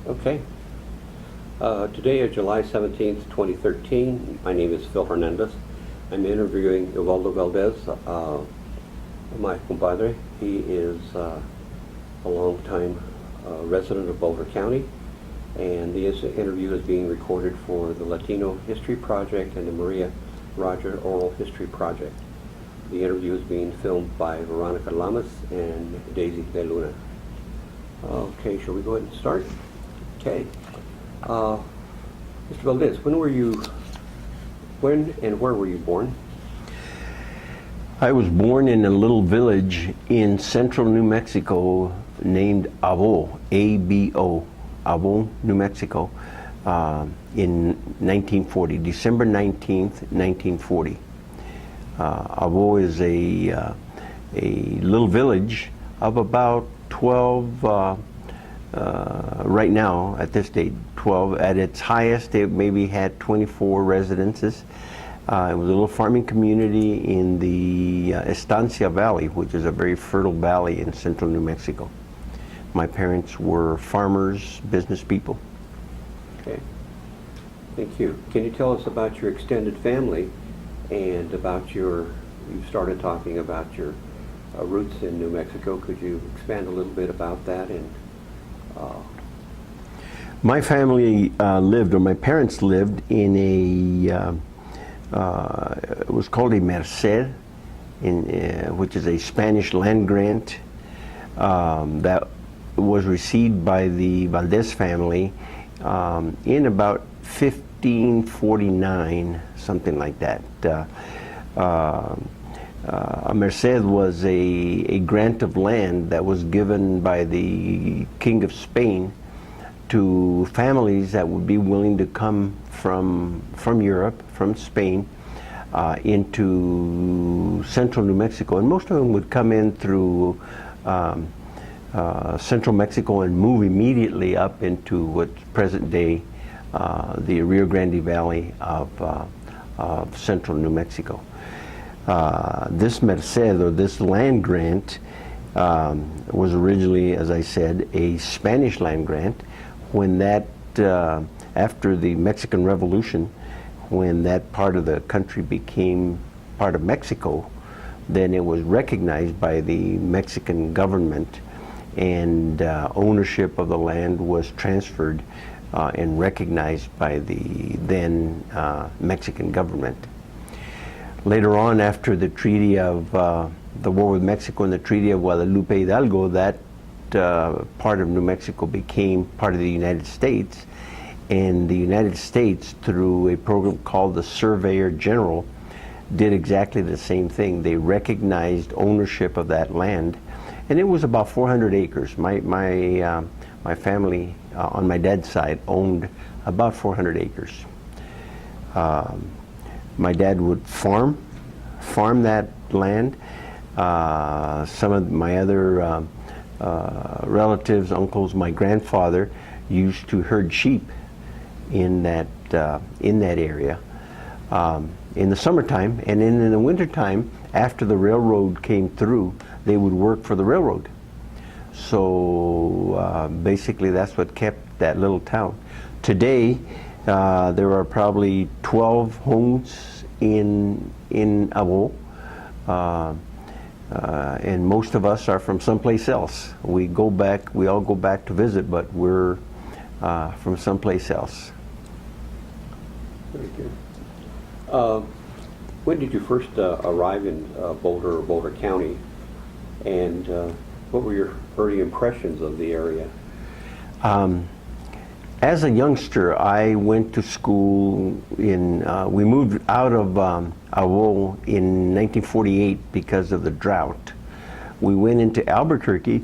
Okay. Today is July 17th, 2013. My name is Phil Hernandez. I'm interviewing Euvaldo Valdez, my compadre. He is a longtime resident of Boulder County, and this interview is being recorded for the Latino History Project and the Maria Roger Oral History Project. The interview is being filmed by Veronica Lamas and Daisy De Luna. Okay, shall we go ahead and start? Okay. Mr. Valdez, when and where were you born? I was born in a little village in central New Mexico named Abo, A-B-O, Abo, New Mexico, in 1940, December 19th, 1940. Abo is a little village of about 12, right now at this date, 12. At its highest, it maybe had 24 residences. It was a little farming community in the Estancia Valley, which is a very fertile valley in central New Mexico. My parents were farmers, business people. Okay, thank you. Can you tell us about your extended family and about you started talking about your roots in New Mexico. Could you expand a little bit about that? And my family lived, or my parents lived in a it was called a merced, which is a Spanish land grant that was received by the Valdez family in about 1549, something like that. A merced was a grant of land that was given by the King of Spain to families that would be willing to come from Europe, from Spain, into central New Mexico. And most of them would come in through central Mexico and move immediately up into what's present day the Rio Grande Valley of central New Mexico. This merced, or this land grant, was originally, as I said, a Spanish land grant. When that, after the Mexican Revolution, when that part of the country became part of Mexico, then it was recognized by the Mexican government, and ownership of the land was transferred and recognized by the then Mexican government. Later on, after the Treaty of the War with Mexico and the Treaty of Guadalupe Hidalgo, that part of New Mexico became part of the United States, and the United States, through a program called the Surveyor General, did exactly the same thing. They recognized ownership of that land, and it was about 400 acres. My family on my dad's side owned about 400 acres. My dad would farm that land. Some of my other relatives, uncles, my grandfather used to herd sheep in that area in the summertime, and in the wintertime, after the railroad came through, they would work for the railroad. So basically, that's what kept that little town. Today, there are probably 12 homes in Abo. And most of us are from someplace else. We all go back to visit, but we're from someplace else. Very good. When did you first arrive in Boulder or Boulder County, and what were your early impressions of the area? As a youngster, I went to school we moved out of Abo in 1948 because of the drought. We went into Albuquerque,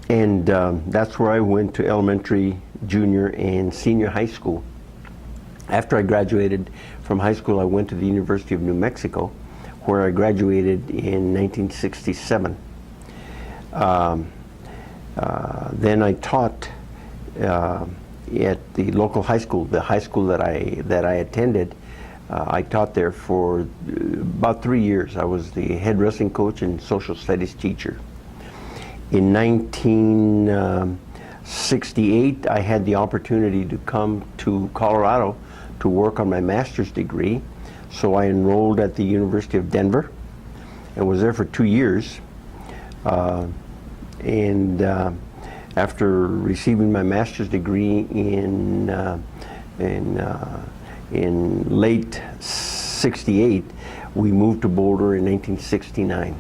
and that's where I went to elementary, junior, and senior high school. After I graduated from high school, I went to the University of New Mexico, where I graduated in 1967. Then I taught at the local high school, the high school that I attended. I taught there for about 3 years. I was the head wrestling coach and social studies teacher. In 19 '68, I had the opportunity to come to Colorado to work on my master's degree. So I enrolled at the University of Denver and was there for 2 years. After receiving my master's degree in late '68, we moved to Boulder in 1969.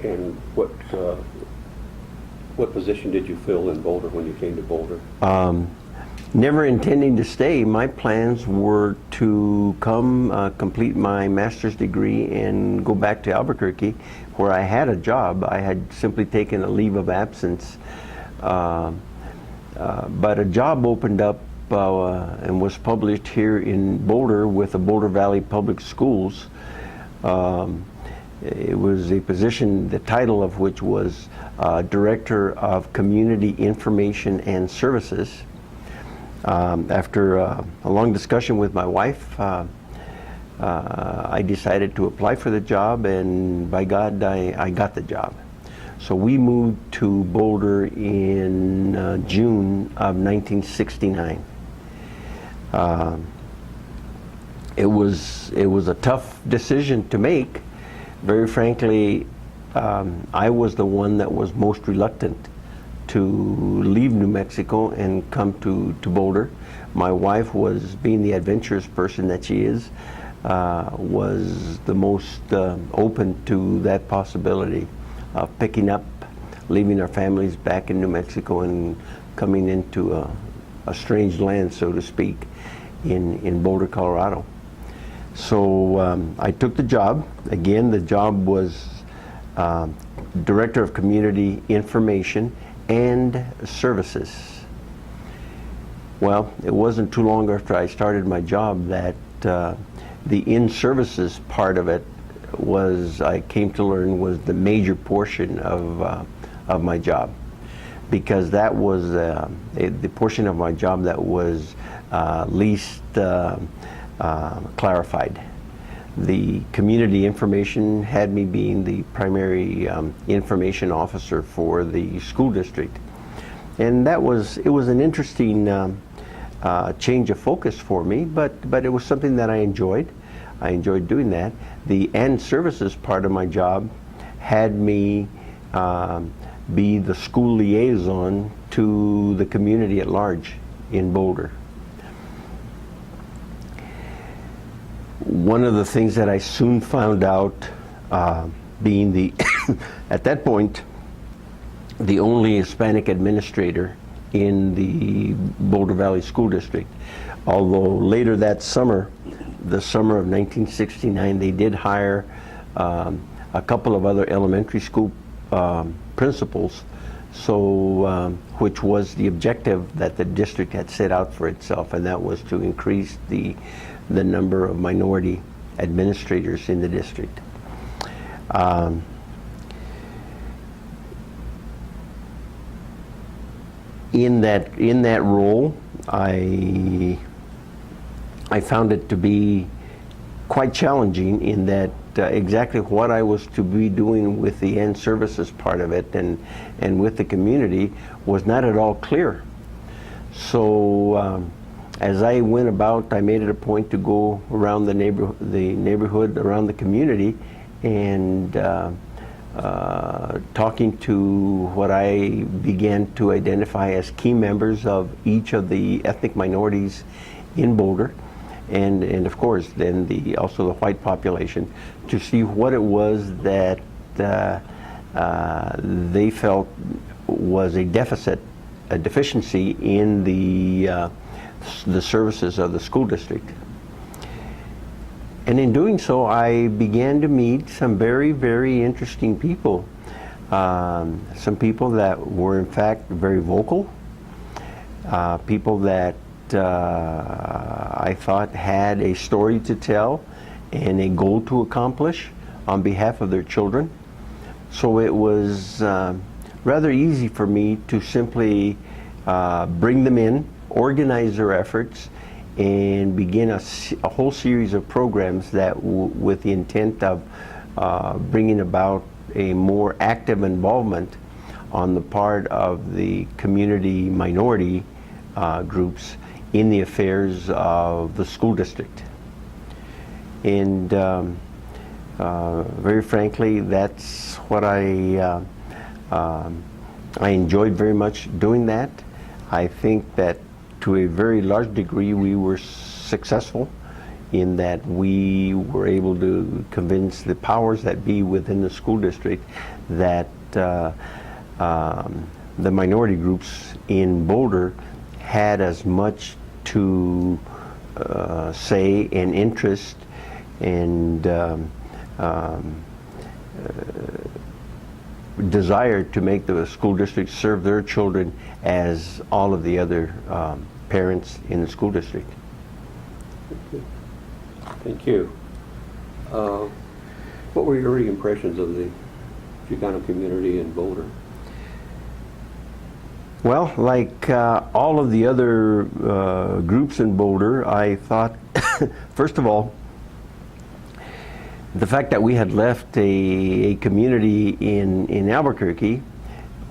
And what position did you fill in Boulder when you came to Boulder? Never intending to stay, my plans were to come complete my master's degree and go back to Albuquerque, where I had a job. I had simply taken a leave of absence, but a job opened up and was published here in Boulder with the Boulder Valley Public Schools. It was a position, the title of which was Director of Community Information and Services. After a long discussion with my wife, I decided to apply for the job, and by God, I got the job. So we moved to Boulder in June of 1969. It was a tough decision to make. Very frankly, I was the one that was most reluctant to leave New Mexico and come to Boulder. My wife, was being the adventurous person that she is, was the most open to that possibility of picking up, leaving our families back in New Mexico and coming into a strange land, so to speak, in Boulder, Colorado. So I took the job. Again, the job was Director of Community Information and Services. Well, it wasn't too long after I started my job that the in-services part of it was, I came to learn, was the major portion of my job, because that was the portion of my job that was least clarified. The community information had me being the primary information officer for the school district, and it was an interesting change of focus for me, but it was something that I enjoyed. I enjoyed doing that. The and services part of my job had me be the school liaison to the community at large in Boulder. One of the things that I soon found out, being the, at that point, the only Hispanic administrator in the Boulder Valley School District, although later that summer, the summer of 1969, they did hire a couple of other elementary school principals, so which was the objective that the district had set out for itself, and that was to increase the number of minority administrators in the district. In that role, I found it to be quite challenging, in that exactly what I was to be doing with the end services part of it and with the community was not at all clear. So as I went about, I made it a point to go around the neighborhood, around the community, and talking to what I began to identify as key members of each of the ethnic minorities in Boulder, and of course then also the white population, to see what it was that they felt was a deficiency in the services of the school district. And in doing so, I began to meet some very, very interesting people. Some people that were in fact very vocal, people that I thought had a story to tell and a goal to accomplish on behalf of their children. So it was rather easy for me to simply bring them in, organize their efforts, and begin a whole series of programs that with the intent of bringing about a more active involvement on the part of the community minority groups in the affairs of the school district. And very frankly, that's what I enjoyed very much doing that. I think that to a very large degree we were successful in that we were able to convince the powers that be within the school district that the minority groups in Boulder had as much to say and interest and desire to make the school district serve their children as all of the other parents in the school district. Thank you. What were your early impressions of the Chicano community in Boulder? Well, like all of the other groups in Boulder, I thought, first of all, the fact that we had left a community in Albuquerque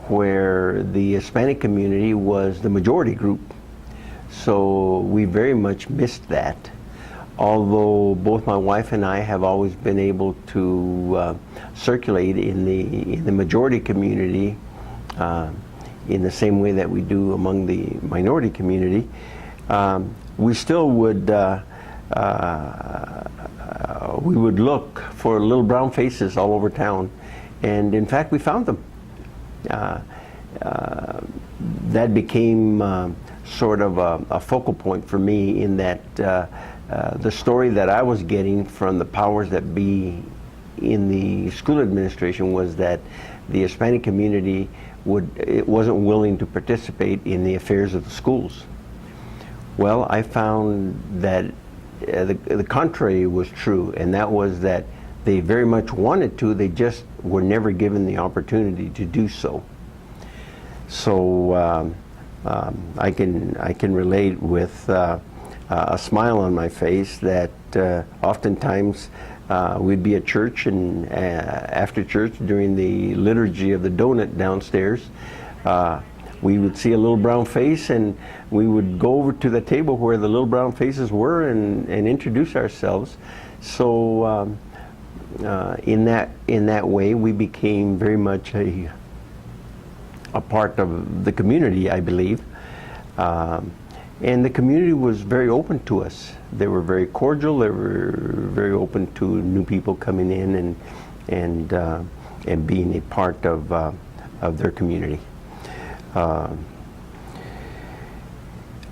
where the Hispanic community was the majority group. So we very much missed that. Although both my wife and I have always been able to circulate in the majority community in the same way that we do among the minority community, we still would we would look for little brown faces all over town, and in fact we found them. That became sort of a focal point for me, in that the story that I was getting from the powers that be in the school administration was that the Hispanic community wasn't willing to participate in the affairs of the schools. Well, I found that the contrary was true, and that was that they very much wanted to, they just were never given the opportunity to do so. So I can relate with a smile on my face that oftentimes we'd be at church, and after church during the liturgy of the donut downstairs, we would see a little brown face, and we would go over to the table where the little brown faces were and introduce ourselves. So in that way, we became very much a part of the community, I believe. And the community was very open to us. They were very cordial. They were very open to new people coming in and being a part of their community.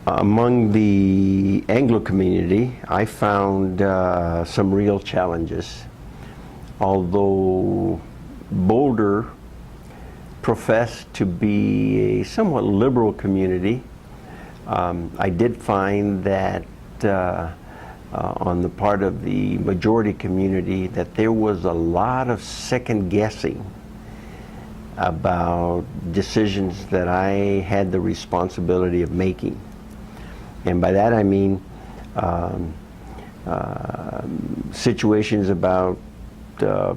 Among the Anglo community, I found some real challenges. Although Boulder professed to be a somewhat liberal community, I did find that on the part of the majority community that there was a lot of second guessing about decisions that I had the responsibility of making. And by that I mean situations about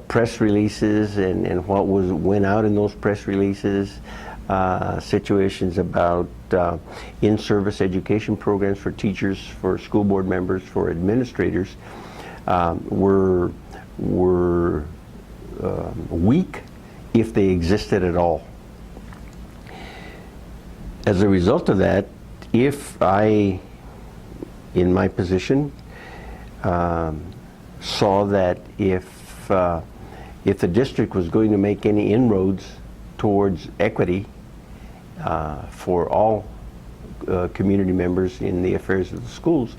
press releases and what went out in those press releases, situations about in-service education programs for teachers, for school board members, for administrators, were weak, if they existed at all. As a result of that, if I, in my position, saw that if the district was going to make any inroads towards equity for all community members in the affairs of the schools,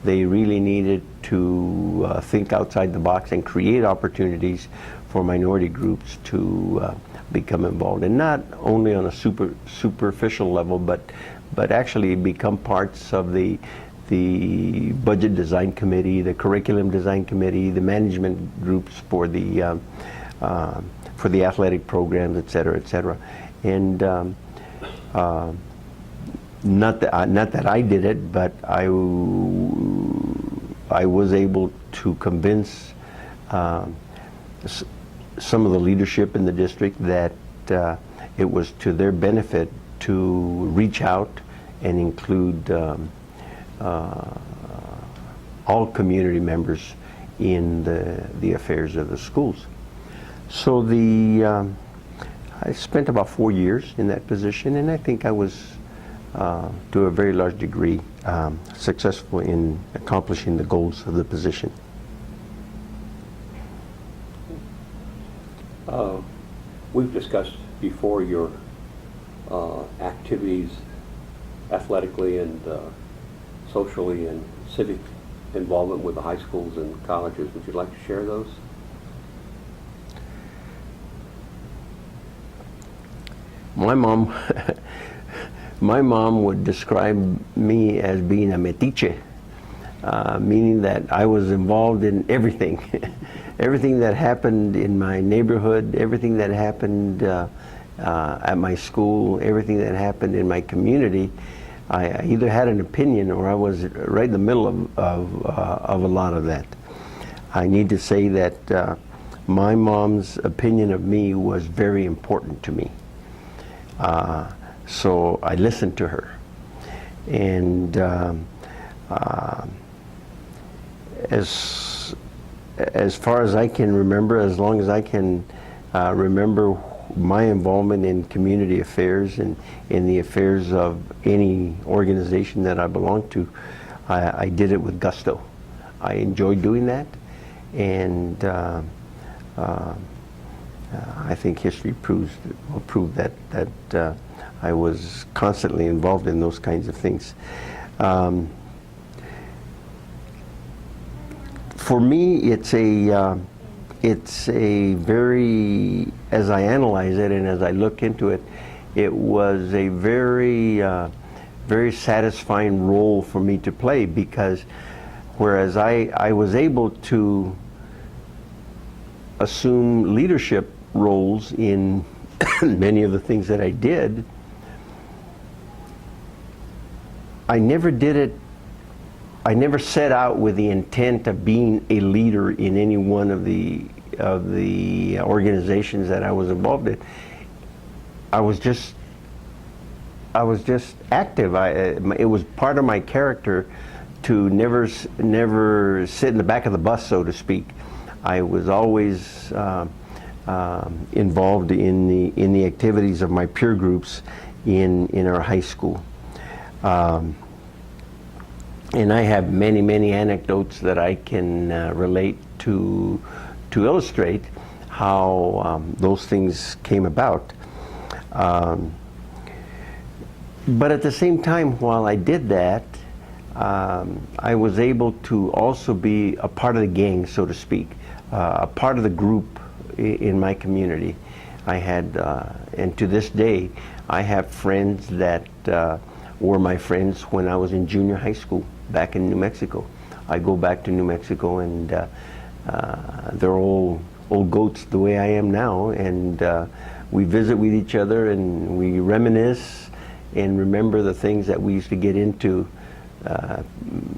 they really needed to think outside the box and create opportunities for minority groups to become involved, and not only on a superficial level, but actually become parts of the budget design committee, the curriculum design committee, the management groups for the athletic programs, et cetera, et cetera. And not that I did it, but I was able to convince some of the leadership in the district that it was to their benefit to reach out and include all community members in the affairs of the schools. So I spent about 4 years in that position, and I think I was, to a very large degree, successful in accomplishing the goals of the position. We've discussed before your activities athletically and socially and civic involvement with the high schools and colleges. Would you like to share those? My mom, my mom would describe me as being a metiche, meaning that I was involved in everything. Everything that happened in my neighborhood, everything that happened at my school, everything that happened in my community, I either had an opinion or I was right in the middle of a lot of that. I need to say that my mom's opinion of me was very important to me. So I listened to her. And as far as I can remember, as long as I can remember my involvement in community affairs and in the affairs of any organization that I belonged to, I did it with gusto. I enjoyed doing that, and I think history will prove that I was constantly involved in those kinds of things. For me, it's a very, as I analyze it and as I look into it, it was a very, very satisfying role for me to play, because whereas I was able to assume leadership roles in many of the things that I did, I never did it. I never set out with the intent of being a leader in any one of the organizations that I was involved in. I was just active. It was part of my character to never sit in the back of the bus, so to speak. I was always involved in the activities of my peer groups in our high school. And I have many anecdotes that I can relate to illustrate how those things came about. But at the same time, while I did that, I was able to also be a part of the gang, so to speak, a part of the group in my community. I had, and to this day, I have friends that were my friends when I was in junior high school back in New Mexico. I go back to New Mexico, and they're all old goats the way I am now, and we visit with each other and we reminisce and remember the things that we used to get into,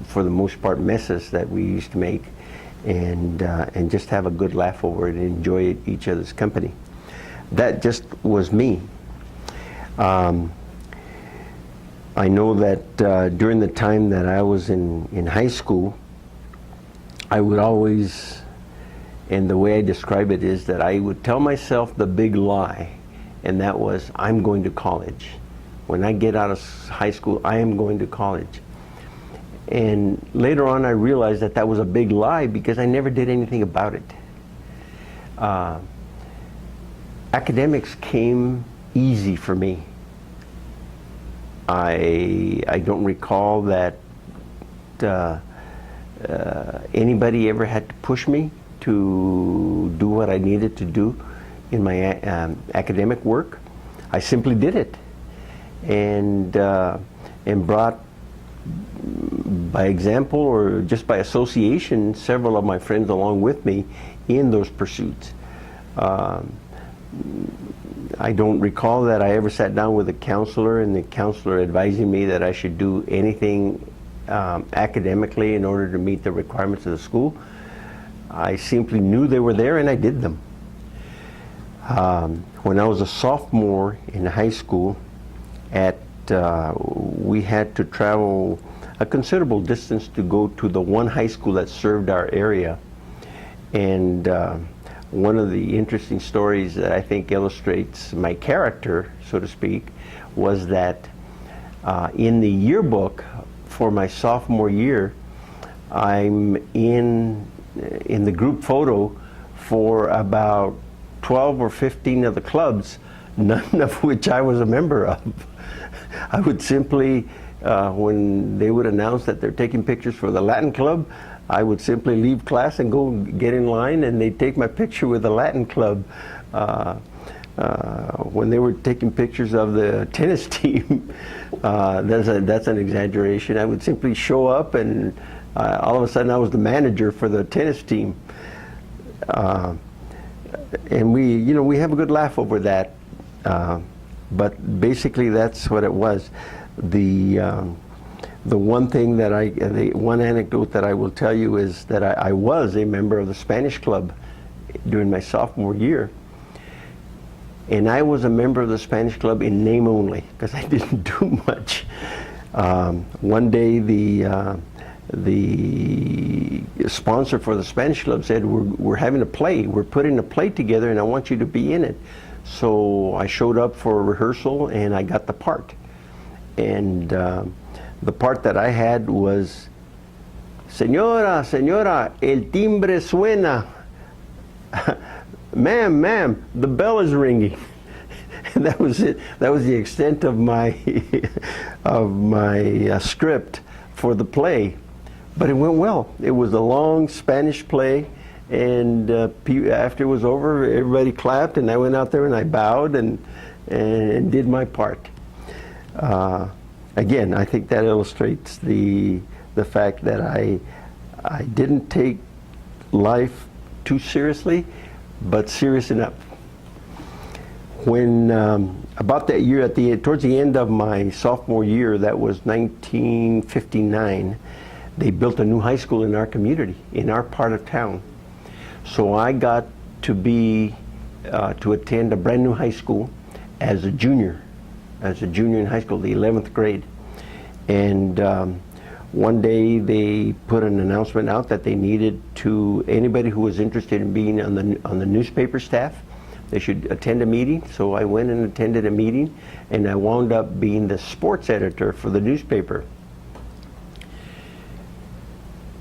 for the most part messes that we used to make, and just have a good laugh over it and enjoy each other's company. That just was me. I know that during the time that I was in high school, I would always, and the way I describe it is that I would tell myself the big lie, and that was, I'm going to college. When I get out of high school, I am going to college. And later on I realized that that was a big lie, because I never did anything about it. Academics came easy for me. I don't recall that anybody ever had to push me to do what I needed to do in my academic work. I simply did it, and brought, by example or just by association, several of my friends along with me in those pursuits. I don't recall that I ever sat down with a counselor and the counselor advising me that I should do anything academically in order to meet the requirements of the school. I simply knew they were there and I did them. When I was a sophomore in high school, we had to travel a considerable distance to go to the one high school that served our area. And one of the interesting stories that I think illustrates my character, so to speak, was that in the yearbook for my sophomore year, I'm in the group photo for about 12 or 15 of the clubs, none of which I was a member of. I would simply, when they would announce that they're taking pictures for the Latin club, I would simply leave class and go get in line, and they'd take my picture with the Latin club. When they were taking pictures of the tennis team, that's an exaggeration. I would simply show up, and all of a sudden I was the manager for the tennis team. And we have a good laugh over that. But basically that's what it was. The one thing that the one anecdote that I will tell you is that I was a member of the Spanish club during my sophomore year. And I was a member of the Spanish club in name only, because I didn't do much. One day the sponsor for the Spanish club said, we're having a play, we're putting a play together and I want you to be in it. So I showed up for a rehearsal and I got the part. And the part that I had was, Señora, señora, el timbre suena. Ma'am, the bell is ringing. And that was it. That was the extent of my script for the play. But it went well. It was a long Spanish play, and after it was over, everybody clapped, and I went out there and I bowed and did my part. Again, I think that illustrates the fact that I didn't take life too seriously, but serious enough. When about that year, towards the end of my sophomore year, that was 1959, they built a new high school in our community, in our part of town. So I got to to attend a brand new high school as a junior in high school, the 11th grade. And one day they put an announcement out that they needed anybody who was interested in being on the newspaper staff, they should attend a meeting. So I went and attended a meeting, and I wound up being the sports editor for the newspaper.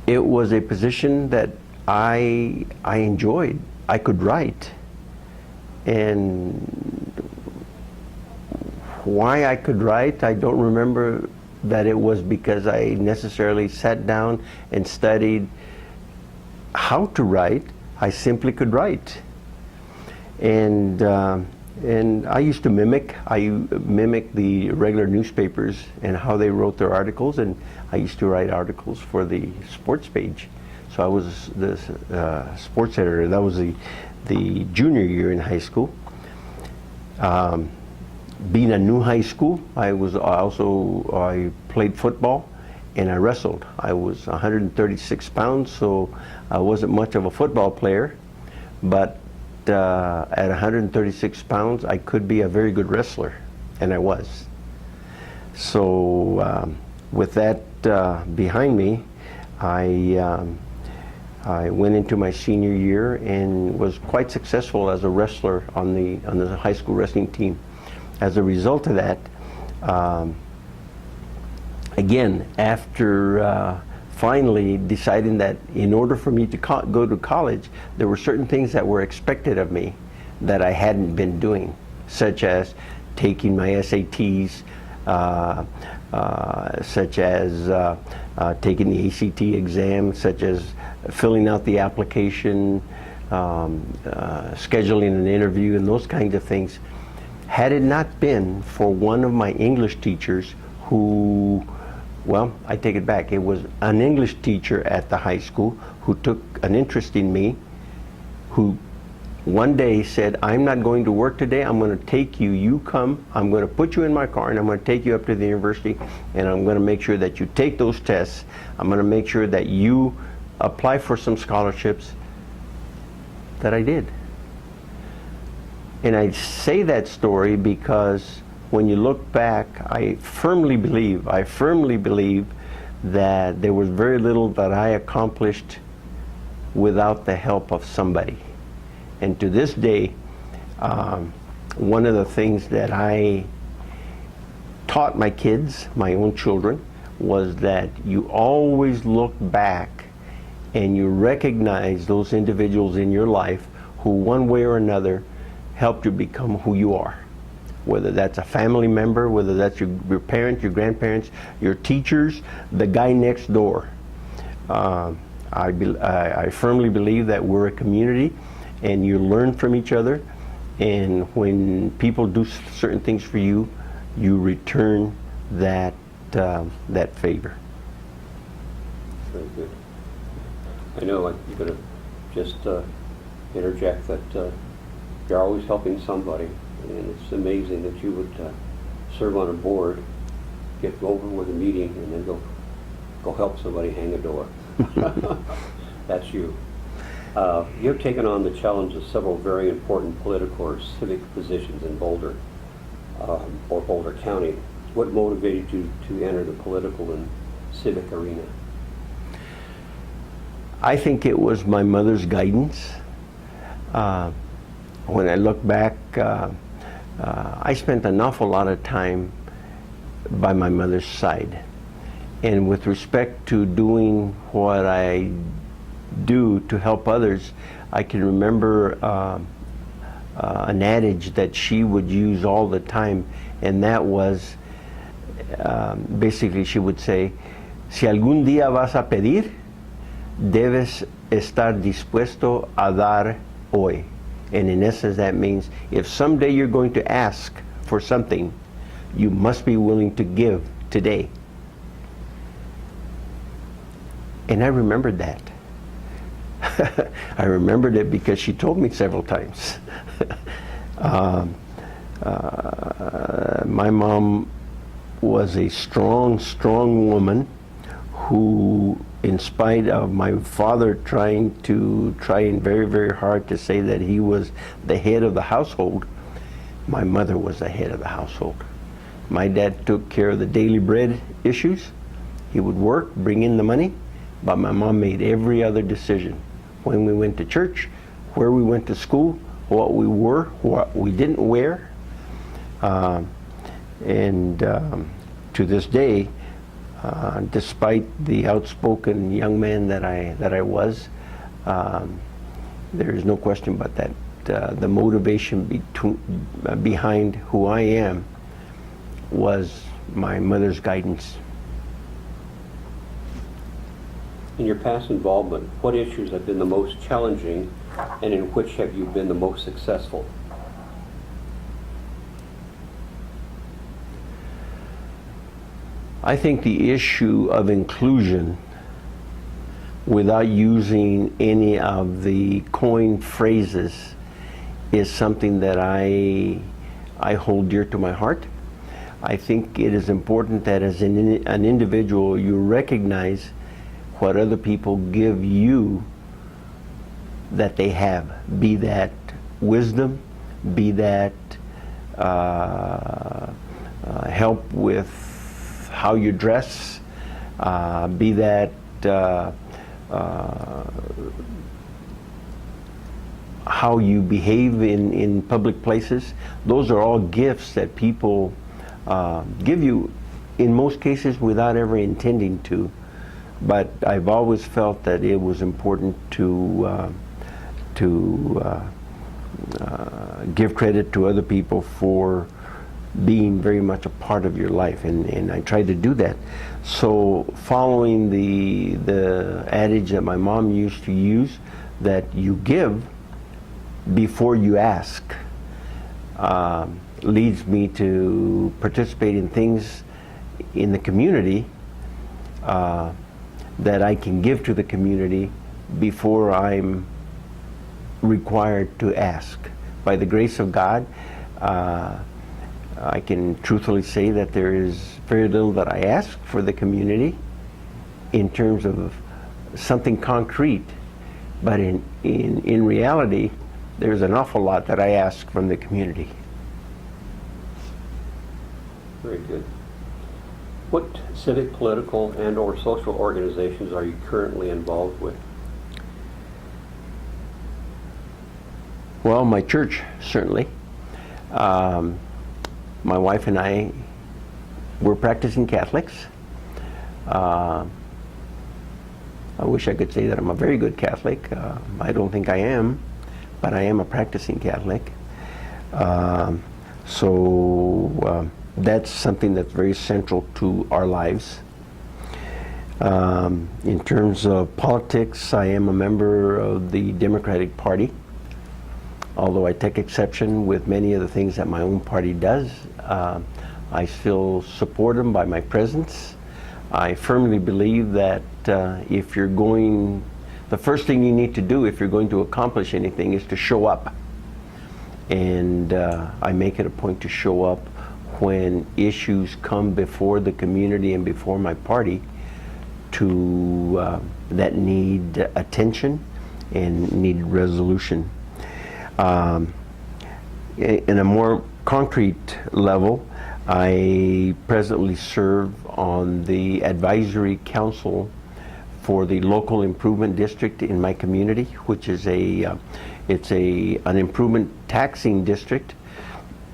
It was a position that I enjoyed. I could write. And why I could write, I don't remember that it was because I necessarily sat down and studied how to write. I simply could write. And I used to mimic the regular newspapers and how they wrote their articles, and I used to write articles for the sports page. So I was the sports editor. That was the junior year in high school. Being a new high school, I played football and I wrestled. I was 136 pounds, so I wasn't much of a football player, but at 136 pounds, I could be a very good wrestler, and I was. So with that behind me, I went into my senior year and was quite successful as a wrestler on the high school wrestling team. As a result of that, again, after finally deciding that in order for me to go to college, there were certain things that were expected of me that I hadn't been doing, such as taking my SATs, such as taking the ACT exam, such as filling out the application, scheduling an interview, and those kinds of things. Had it not been for one of my English teachers who, well, I take it back, it was an English teacher at the high school who took an interest in me, who one day said, I'm not going to work today, I'm going to take you, you come, I'm going to put you in my car and I'm going to take you up to the university and I'm going to make sure that you take those tests, I'm going to make sure that you apply for some scholarships. That I did. And I say that story because when you look back, I firmly believe that there was very little that I accomplished without the help of somebody. And to this day, one of the things that I taught my kids, my own children, was that you always look back and you recognize those individuals in your life who one way or another helped you become who you are. Whether that's a family member, whether that's your parents, your grandparents, your teachers, the guy next door. I firmly believe that we're a community and you learn from each other, and when people do certain things for you, you return that favor. Very good. I know you're going to just interject that you're always helping somebody, and it's amazing that you would serve on a board, get over with a meeting, and then go help somebody hang a door. That's you. You've taken on the challenge of several very important political or civic positions in Boulder or Boulder County. What motivated you to enter the political and civic arena? I think it was my mother's guidance. When I look back, I spent an awful lot of time by my mother's side. And with respect to doing what I do to help others, I can remember an adage that she would use all the time, and that was, basically she would say, si algún día vas a pedir, debes estar dispuesto a dar hoy. And in essence that means if someday you're going to ask for something, you must be willing to give today. And I remembered that. I remembered it because she told me several times. My mom was a strong woman who, in spite of my father trying very hard to say that he was the head of the household, my mother was the head of the household. My dad took care of the daily bread issues. He would work, bring in the money, but my mom made every other decision. When we went to church, where we went to school, what we wore, what we didn't wear. To this day, despite the outspoken young man that I was, there is no question but that the motivation behind who I am was my mother's guidance. In your past involvement, what issues have been the most challenging, and in which have you been the most successful? I think the issue of inclusion, without using any of the coined phrases, is something that I hold dear to my heart. I think it is important that as an individual you recognize what other people give you that they have, be that wisdom, be that help with how you dress, be that how you behave in public places. Those are all gifts that people give you, in most cases without ever intending to. But I've always felt that it was important to give credit to other people for being very much a part of your life, and I tried to do that. So following the adage that my mom used to use, that you give before you ask, leads me to participate in things in the community that I can give to the community before I'm required to ask. By the grace of God, I can truthfully say that there is very little that I ask for the community in terms of something concrete, but in reality, there's an awful lot that I ask from the community. Very good. What civic, political, and or social organizations are you currently involved with? Well, my church, certainly. My wife and I, we're practicing Catholics. I wish I could say that I'm a very good Catholic. I don't think I am, but I am a practicing Catholic. That's something that's very central to our lives. In terms of politics, I am a member of the Democratic Party. Although I take exception with many of the things that my own party does, I still support them by my presence. I firmly believe that if you're going, the first thing you need to do if you're going to accomplish anything is to show up. And I make it a point to show up when issues come before the community and before my party that need attention and need resolution. In a more concrete level, I presently serve on the advisory council for the local improvement district in my community, which is an improvement taxing district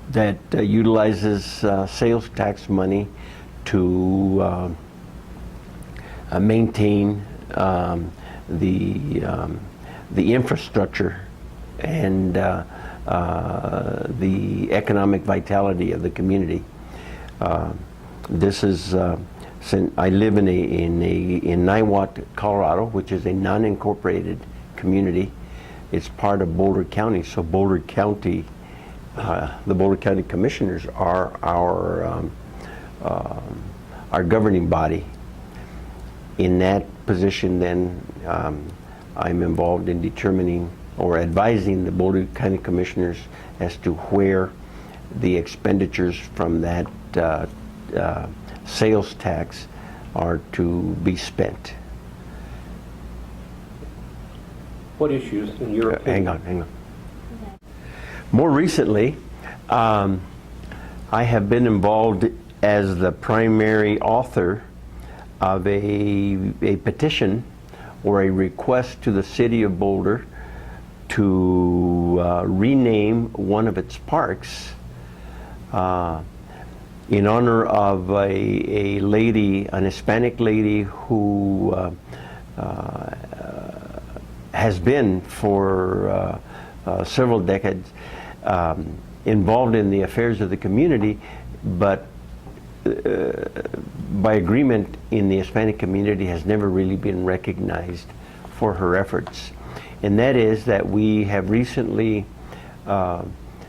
that utilizes sales tax money to maintain the infrastructure and the economic vitality of the community. This is I live in Niwot, Colorado, which is a non-incorporated community. It's part of Boulder County, so Boulder County, the Boulder County Commissioners are our governing body. In that position, then, I'm involved in determining or advising the Boulder County Commissioners as to where the expenditures from that sales tax are to be spent. What issues, in your opinion? Hang on. More recently, I have been involved as the primary author of a petition or a request to the city of Boulder to rename one of its parks in honor of a lady, an Hispanic lady who has been for several decades involved in the affairs of the community, but by agreement in the Hispanic community has never really been recognized for her efforts. And that is that we have recently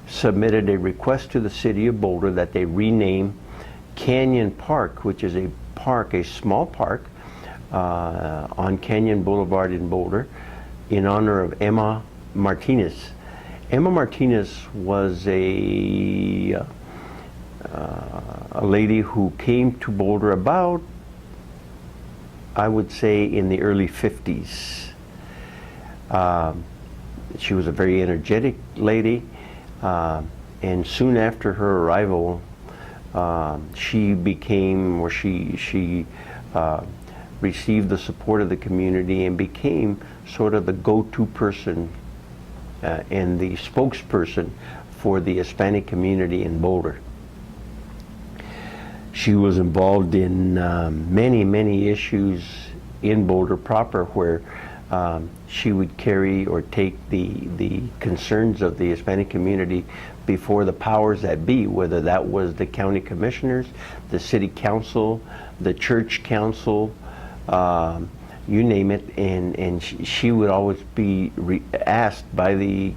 submitted a request to the city of Boulder that they rename Canyon Park, which is a small park on Canyon Boulevard in Boulder, in honor of Emma Martinez. Emma Martinez was a lady who came to Boulder about, I would say, in the early 50s. She was a very energetic lady, and soon after her arrival, she received the support of the community and became sort of the go-to person and the spokesperson for the Hispanic community in Boulder. She was involved in many issues in Boulder proper, where she would carry or take the concerns of the Hispanic community before the powers that be, whether that was the county commissioners, the city council, the church council, you name it, and she would always be asked by the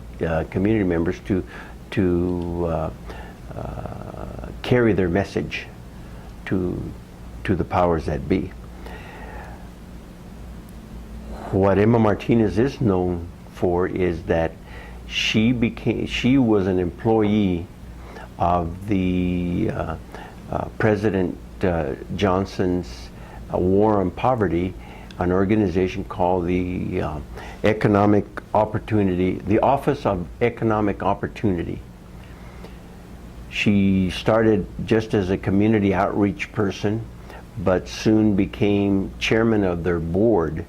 community members to carry their message to the powers that be. What Emma Martinez is known for is that she was an employee of the President Johnson's War on Poverty, an organization called the Economic opportunity, the Office of Economic Opportunity. She started just as a community outreach person, but soon became chairman of their board,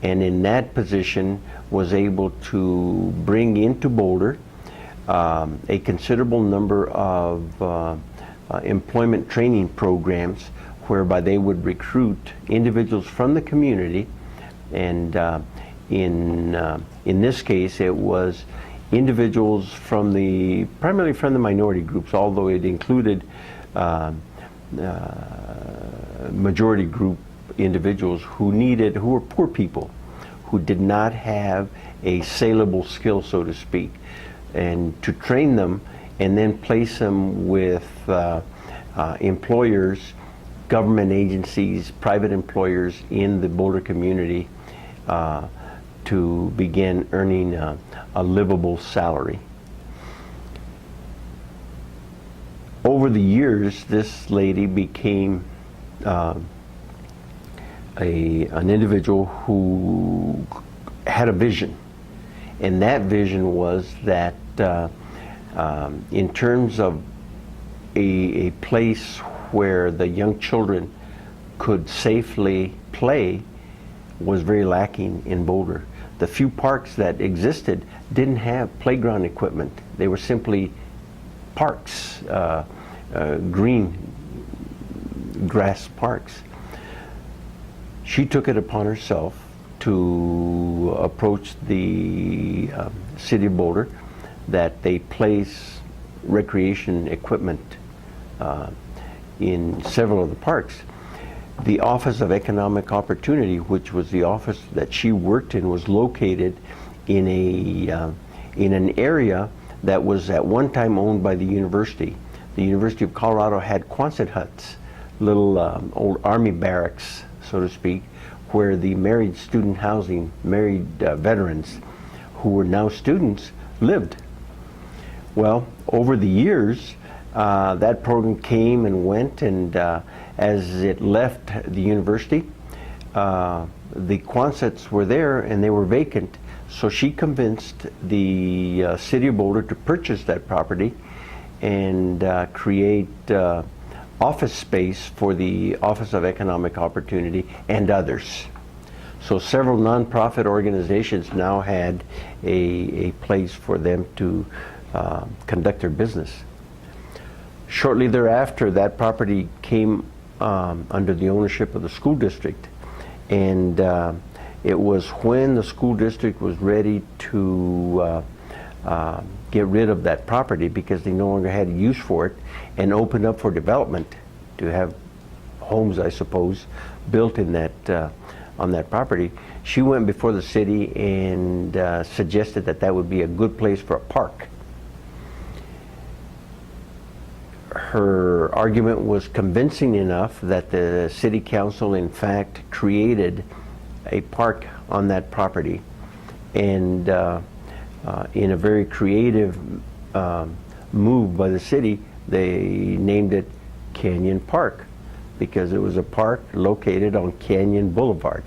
and in that position was able to bring into Boulder a considerable number of employment training programs whereby they would recruit individuals from the community, and in this case it was individuals from primarily from the minority groups, although it included majority group individuals who were poor people, who did not have a saleable skill, so to speak, and to train them and then place them with employers, government agencies, private employers in the Boulder community to begin earning a livable salary. Over the years, this lady became an individual who had a vision, and that vision was that in terms of a place where the young children could safely play was very lacking in Boulder. The few parks that existed didn't have playground equipment. They were simply parks, green grass parks. She took it upon herself to approach the city of Boulder that they place recreation equipment in several of the parks. The Office of Economic Opportunity, which was the office that she worked in, was located in an area that was at one time owned by the university. The University of Colorado had Quonset huts, little old army barracks, so to speak, where the married student housing, married veterans who were now students lived. Well, over the years, that program came and went, and as it left the university, the Quonsets were there and they were vacant. So she convinced the city of Boulder to purchase that property and create office space for the Office of Economic Opportunity and others. So several nonprofit organizations now had a place for them to conduct their business. Shortly thereafter, that property came under the ownership of the school district, and it was when the school district was ready to get rid of that property because they no longer had use for it and opened up for development to have homes, I suppose, built in that on that property. She went before the city and suggested that that would be a good place for a park. Her argument was convincing enough that the city council in fact created a park on that property, and in a very creative move by the city, they named it Canyon Park because it was a park located on Canyon Boulevard.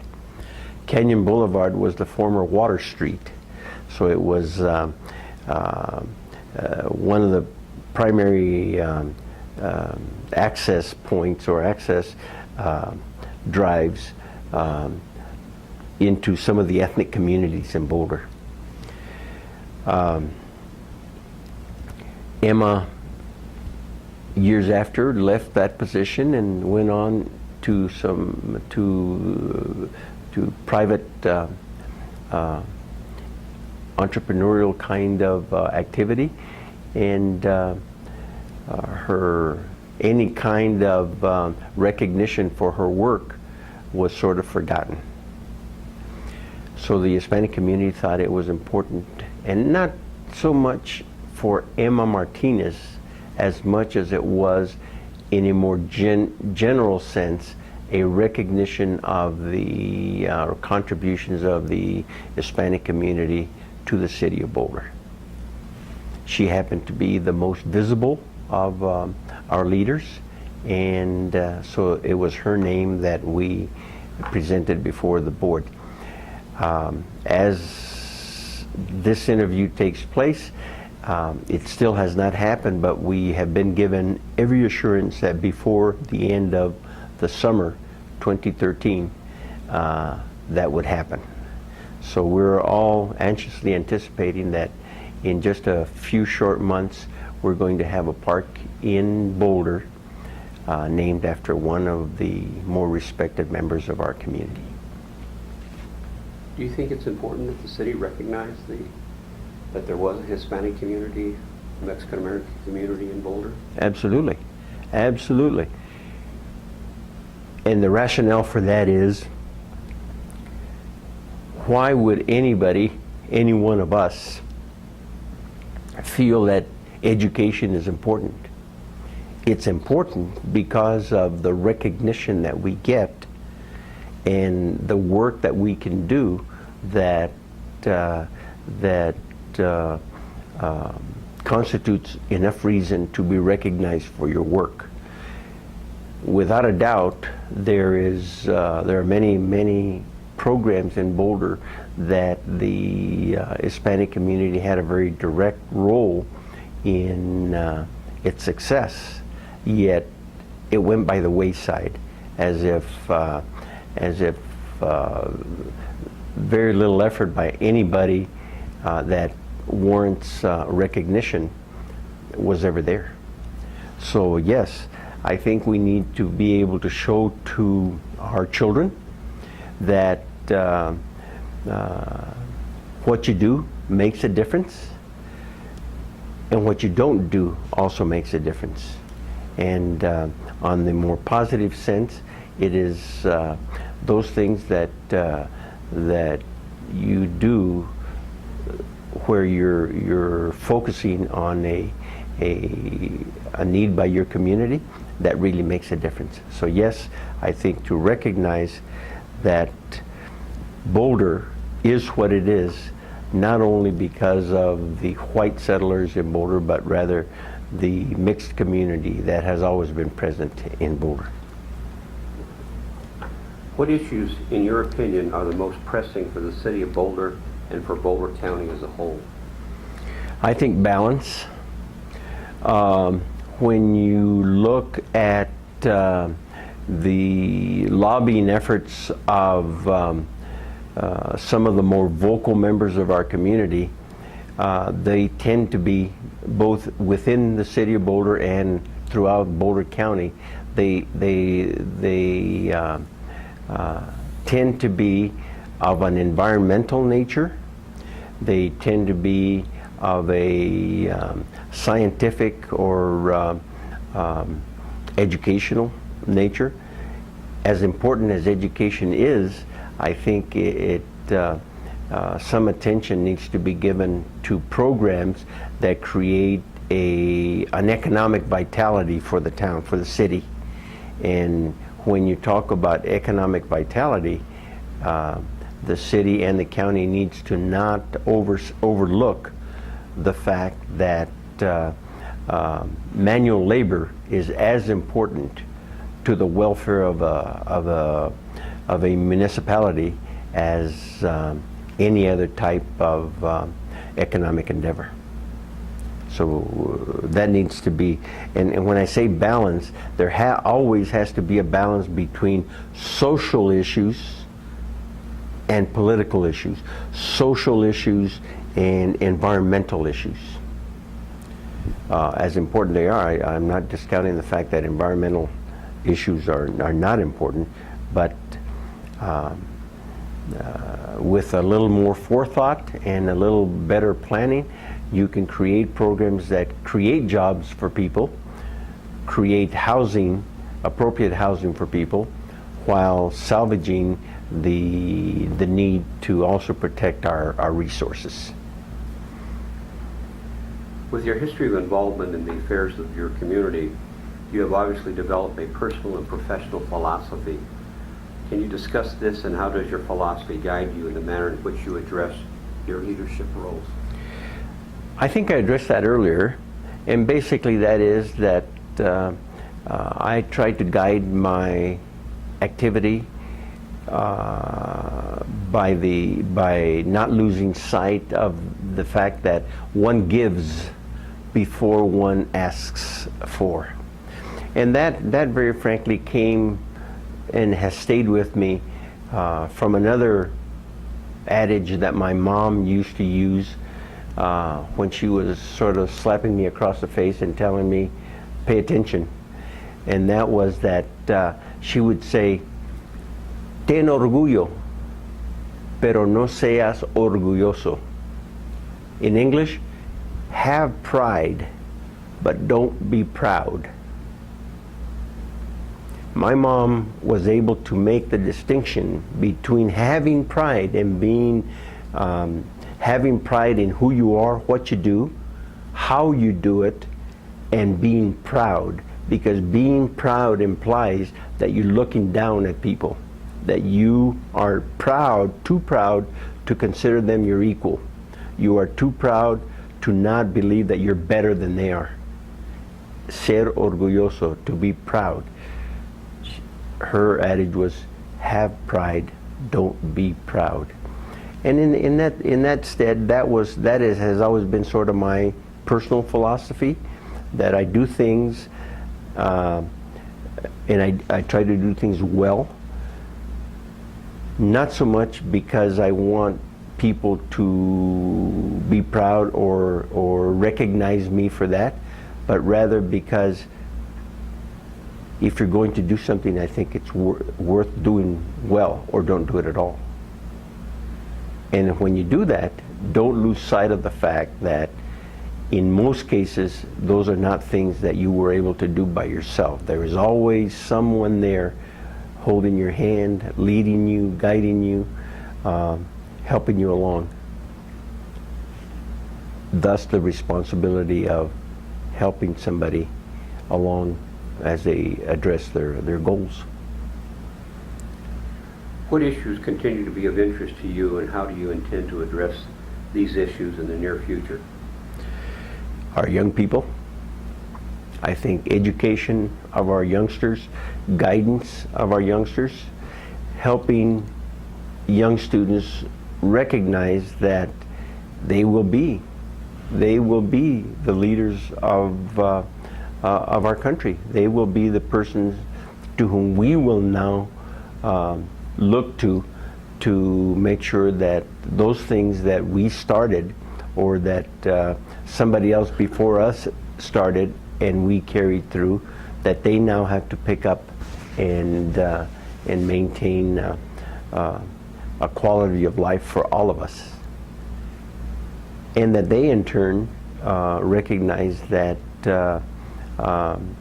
Canyon Boulevard was the former Water Street, so it was one of the primary access points or access drives into some of the ethnic communities in Boulder. Emma, years after, left that position and went on to private entrepreneurial kind of activity, and any kind of recognition for her work was sort of forgotten. So the Hispanic community thought it was important, and not so much for Emma Martinez as much as it was, in a more general sense, a recognition of the contributions of the Hispanic community to the city of Boulder. She happened to be the most visible of our leaders, and so it was her name that we presented before the board. As this interview takes place. It still has not happened, but we have been given every assurance that before the end of the summer 2013, that would happen. So we're all anxiously anticipating that in just a few short months, we're going to have a park in Boulder named after one of the more respected members of our community. Do you think it's important that the city recognize that there was a Hispanic community, Mexican-American community in Boulder? Absolutely. Absolutely. And the rationale for that is, why would anybody, any one of us, feel that education is important? It's important because of the recognition that we get and the work that we can do that constitutes enough reason to be recognized for your work. Without a doubt, there are many programs in Boulder that the Hispanic community had a very direct role in its success, yet it went by the wayside, as if very little effort by anybody that warrants recognition was ever there. So yes, I think we need to be able to show to our children that what you do makes a difference, and what you don't do also makes a difference. And on the more positive sense, it is those things that you do where you're focusing on a need by your community that really makes a difference. So yes, I think to recognize that Boulder is what it is, not only because of the white settlers in Boulder, but rather the mixed community that has always been present in Boulder. What issues, in your opinion, are the most pressing for the city of Boulder and for Boulder County as a whole? I think balance. When you look at the lobbying efforts of some of the more vocal members of our community, they tend to be both within the city of Boulder and throughout Boulder County. They tend to be of an environmental nature. They tend to be of a scientific or educational nature. As important as education is, I think some attention needs to be given to programs that create an economic vitality for the town, for the city. And when you talk about economic vitality, the city and the county needs to not overlook the fact that manual labor is as important to the welfare of a municipality as any other type of economic endeavor. So that needs to be, and when I say balance, there always has to be a balance between social issues and political issues, social issues and environmental issues. As important they are, I'm not discounting the fact that environmental issues are not important, but with a little more forethought and a little better planning, you can create programs that create jobs for people, create housing, appropriate housing for people, while salvaging the need to also protect our resources. With your history of involvement in the affairs of your community, you have obviously developed a personal and professional philosophy. Can you discuss this, and how does your philosophy guide you in the manner in which you address your leadership roles? I think I addressed that earlier, and basically that is that I try to guide my activity by not losing sight of the fact that one gives before one asks for. And that very frankly came and has stayed with me from another adage that my mom used to use when she was sort of slapping me across the face and telling me, pay attention. And that was that she would say, ten orgullo, pero no seas orgulloso. In English, have pride, but don't be proud. My mom was able to make the distinction between having pride and being, having pride in who you are, what you do, how you do it, and being proud. Because being proud implies that you're looking down at people, that you are too proud to consider them your equal. You are too proud to not believe that you're better than they are. Ser orgulloso, to be proud. Her adage was, have pride, don't be proud. And in that stead, that has always been sort of my personal philosophy, that I do things and I try to do things well. Not so much because I want people to be proud or recognize me for that, but rather because if you're going to do something, I think it's worth doing well, or don't do it at all. And when you do that, don't lose sight of the fact that in most cases, those are not things that you were able to do by yourself. There is always someone there holding your hand, leading you, guiding you, helping you along. Thus the responsibility of helping somebody along as they address their goals. What issues continue to be of interest to you, and how do you intend to address these issues in the near future? Our young people. I think education of our youngsters, guidance of our youngsters, helping young students recognize that they will be the leaders of our country. They will be the persons to whom we will now look to make sure that those things that we started, or that somebody else before us started and we carried through, that they now have to pick up and maintain a quality of life for all of us. And that they in turn recognize that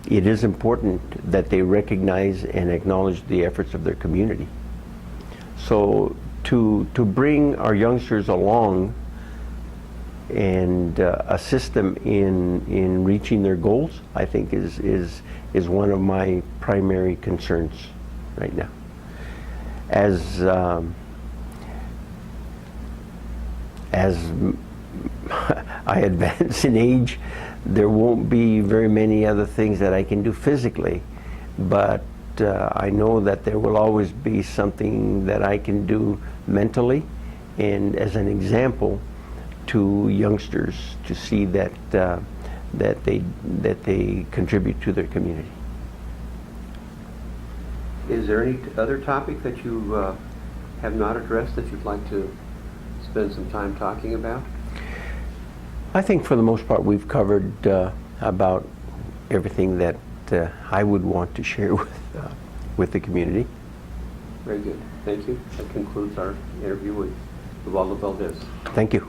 it is important that they recognize and acknowledge the efforts of their community. So to bring our youngsters along and assist them in reaching their goals, I think is one of my primary concerns right now. As I advance in age, there won't be very many other things that I can do physically, but I know that there will always be something that I can do mentally, and as an example to youngsters to see that they contribute to their community. Is there any other topic that you have not addressed that you'd like to spend some time talking about? I think for the most part we've covered about everything that I would want to share with the community. Very good. Thank you. That concludes our interview with Euvaldo Valdez. Thank you.